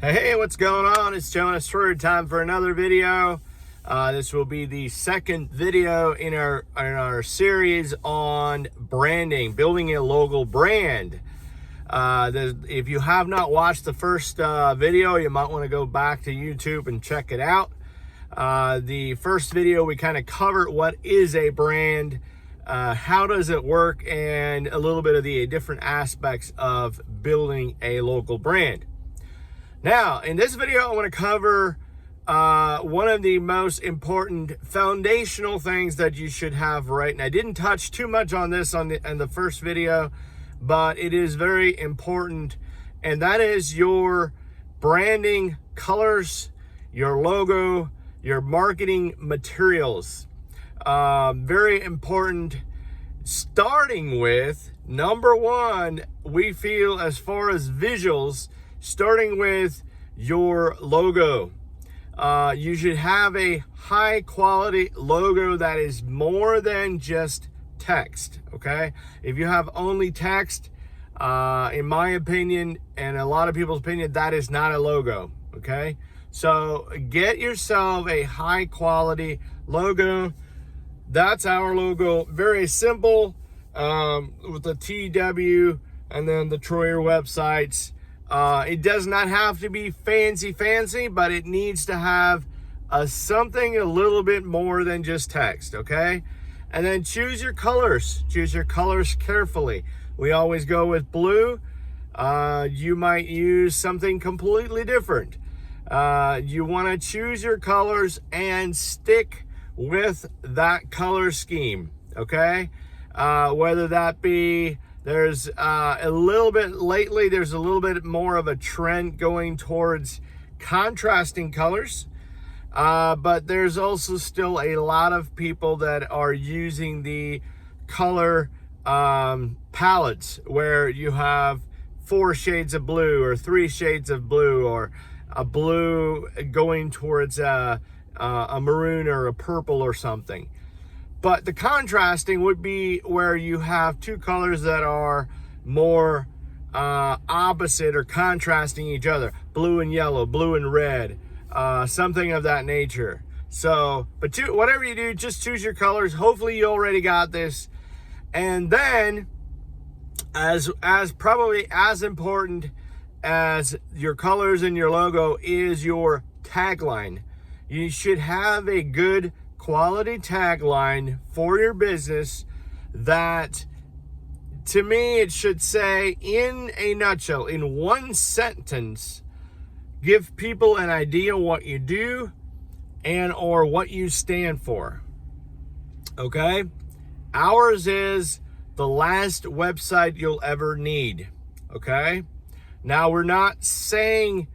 Hey, what's going on? It's Jonas Troyer. Time for another video. This will be the second video in our series on branding, building a local brand. If you have not watched the first video, you might want to go back to YouTube and check it out. The first video, we kind of covered what is a brand, how does it work, and a little bit of the different aspects of building a local brand. Now, in this video, I want to cover one of the most important foundational things that you should have right. And I didn't touch too much on this in the first video, but it is very important, and that is your branding colors, your logo, your marketing materials. Very important, starting with number one, we feel as far as visuals, starting with your logo. You should have a high quality logo that is more than just text, okay? If you have only text, in my opinion, and a lot of people's opinion, that is not a logo, okay? So get yourself a high quality logo. That's our logo. Very simple, with the TW and then the Troyer websites. It does not have to be fancy, but it needs to have something a little bit more than just text, okay? And then choose your colors. Choose your colors carefully. We always go with blue. You might use something completely different. You want to choose your colors and stick with that color scheme, okay? Whether that be, there's a little bit lately, there's a little bit more of a trend going towards contrasting colors. But there's also still a lot of people that are using the color palettes where you have 4 shades of blue or 3 shades of blue, or a blue going towards a maroon or a purple or something. But the contrasting would be where you have 2 colors that are more opposite or contrasting each other. Blue and yellow, blue and red, something of that nature. So, but whatever you do, just choose your colors. Hopefully you already got this. And then, as probably as important as your colors and your logo is your tagline. You should have a good quality tagline for your business that, to me, it should say, in a nutshell, in one sentence, give people an idea what you do and or what you stand for. Okay? Ours is the last website you'll ever need. Okay? Now, we're not saying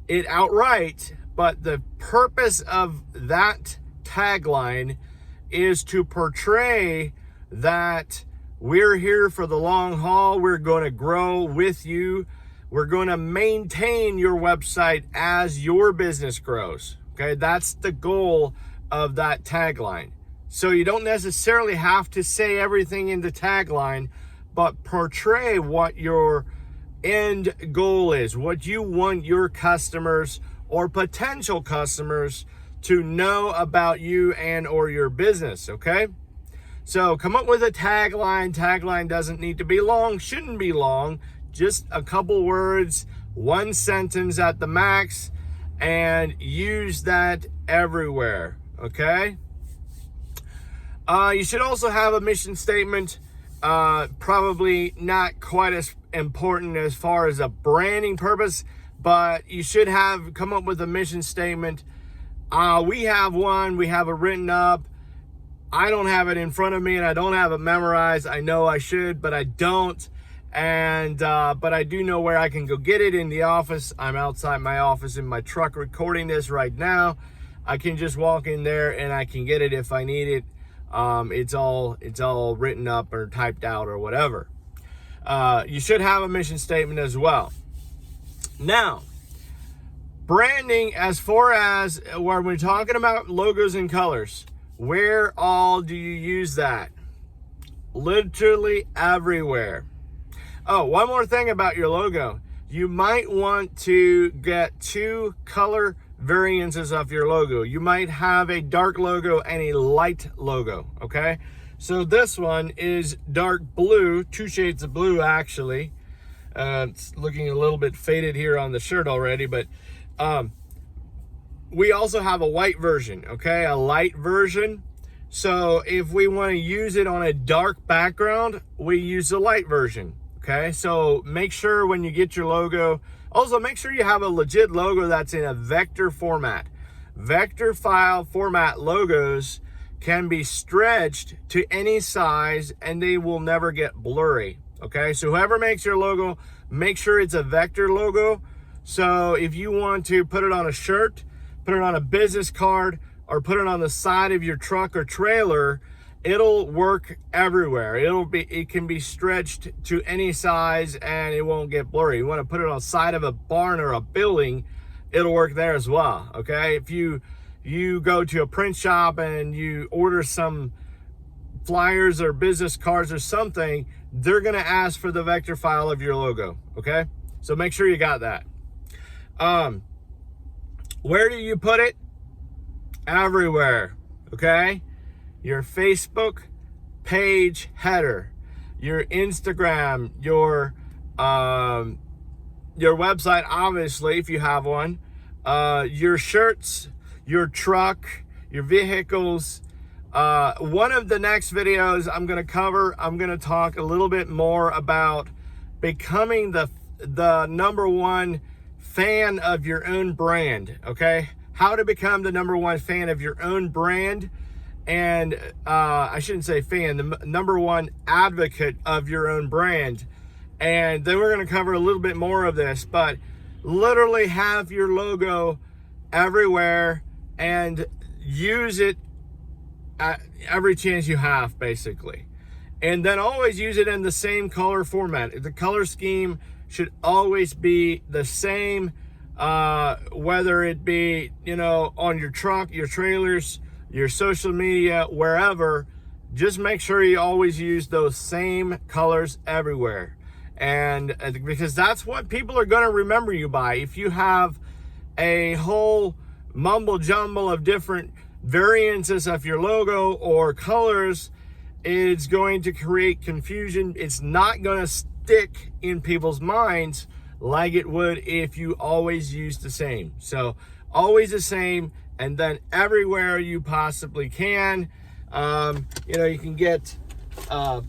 it outright, but the purpose of that tagline is to portray that we're here for the long haul. We're going to grow with you. We're going to maintain your website as your business grows. Okay, that's the goal of that tagline. So you don't necessarily have to say everything in the tagline, but portray what your end goal is, what you want your customers or potential customers to know about you and or your business, okay? So come up with a tagline. Tagline doesn't need to be long, shouldn't be long, just a couple words, 1 sentence at the max, and use that everywhere, okay? You should also have a mission statement, probably not quite as important as far as a branding purpose, but you should come up with a mission statement. We have one, we have it written up. I don't have it in front of me and I don't have it memorized. I know I should, but I don't. And, but I do know where I can go get it in the office. I'm outside my office in my truck recording this right now. I can just walk in there and I can get it if I need it. It's all written up or typed out or whatever. You should have a mission statement as well. Now, branding, as far as when we're talking about logos and colors, where all do you use that? Literally everywhere. Oh, one more thing about your logo. you might want to get 2 color variances of your logo. You might have a dark logo and a light logo, okay? So this one is dark blue, 2 shades of blue actually. It's looking a little bit faded here on the shirt already, but we also have a white version, okay? A light version. So if we want to use it on a dark background, we use the light version, okay? So make sure when you get your logo, also make sure you have a legit logo that's in a vector format. Vector file format logos can be stretched to any size and they will never get blurry, okay? So whoever makes your logo, make sure it's a vector logo. So if you want to put it on a shirt, put it on a business card, or put it on the side of your truck or trailer, it'll work everywhere. It can be stretched to any size and it won't get blurry. You want to put it on the side of a barn or a building, it'll work there as well, okay? If you go to a print shop and you order some flyers or business cards or something, they're gonna ask for the vector file of your logo, okay? So make sure you got that. Where do you put it? Everywhere, okay? Your Facebook page header, your Instagram, your website, obviously, if you have one, your shirts, your truck, your vehicles. One of the next videos I'm going to talk a little bit more about becoming the #1 fan of your own brand, okay? How to become the #1 fan of your own brand, and I shouldn't say fan, the #1 advocate of your own brand. And then we're going to cover a little bit more of this, but literally have your logo everywhere and use it at every chance you have, basically. And then always use it in the same color format. The color scheme should always be the same, whether it be, on your truck, your trailers, your social media, wherever. Just make sure you always use those same colors everywhere. And because that's what people are going to remember you by. If you have a whole mumble jumble of different variances of your logo or colors, it's going to create confusion. It's not going to stick in people's minds like it would if you always use the same. So always the same, and then everywhere you possibly can. You can get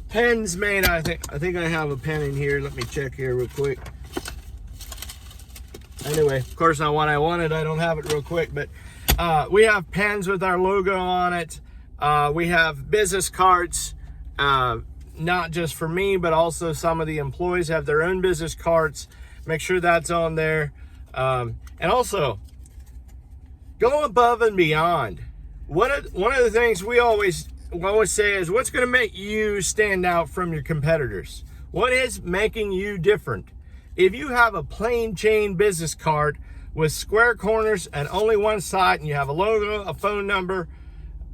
pens made. I think I have a pen in here. Let me check here real quick. Anyway, of course, not what I wanted. I don't have it real quick, but we have pens with our logo on it. We have business cards, not just for me, but also some of the employees have their own business cards. Make sure that's on there. And also, go above and beyond. One of the things we always say is, what's going to make you stand out from your competitors? What is making you different? If you have a plain Jane business card with square corners and only one side, and you have a logo, a phone number,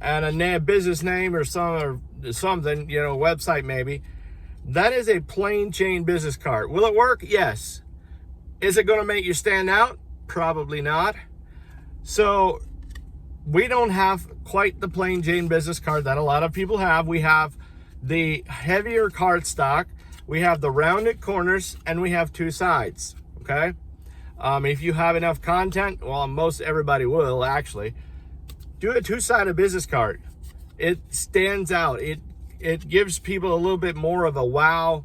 and a business name or something, website maybe, that is a plain Jane business card. Will it work? Yes. Is it going to make you stand out? Probably not. So we don't have quite the plain Jane business card that a lot of people have. We have the heavier cardstock, we have the rounded corners, and we have 2 sides, okay? If you have enough content, well, most everybody will actually, do a 2-sided business card. It stands out. It gives people a little bit more of a wow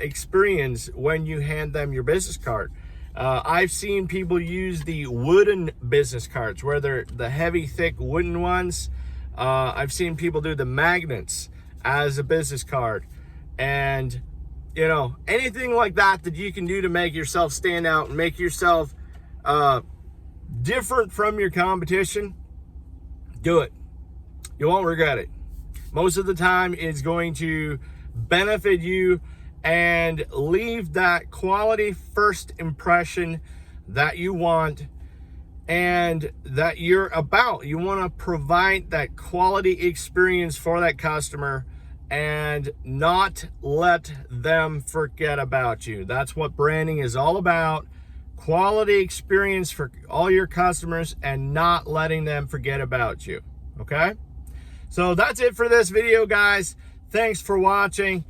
experience when you hand them your business card. I've seen people use the wooden business cards, where they're the heavy, thick wooden ones. I've seen people do the magnets as a business card. And, anything like that you can do to make yourself stand out and make yourself different from your competition, do it. You won't regret it. Most of the time, it's going to benefit you and leave that quality first impression that you want and that you're about. You want to provide that quality experience for that customer, and not let them forget about you. That's what branding is all about. Quality experience for all your customers and not letting them forget about you. Okay? So that's it for this video, guys. Thanks for watching.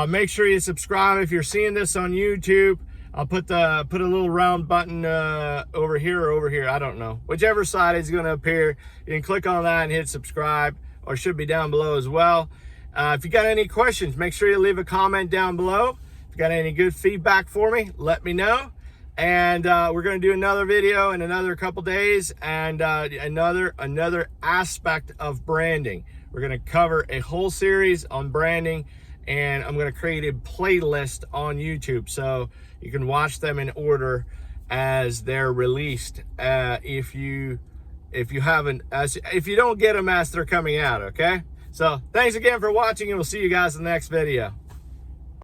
Make sure you subscribe if you're seeing this on YouTube. I'll put a little round button over here or over here. I don't know. Whichever side is going to appear. You can click on that and hit subscribe, or it should be down below as well. If you got any questions, make sure you leave a comment down below. If you got any good feedback for me, let me know. And we're going to do another video in another couple days, and another aspect of branding. We're going to cover a whole series on branding, and I'm going to create a playlist on YouTube so you can watch them in order as they're released. If you don't get them as they're coming out, okay? So thanks again for watching, and we'll see you guys in the next video.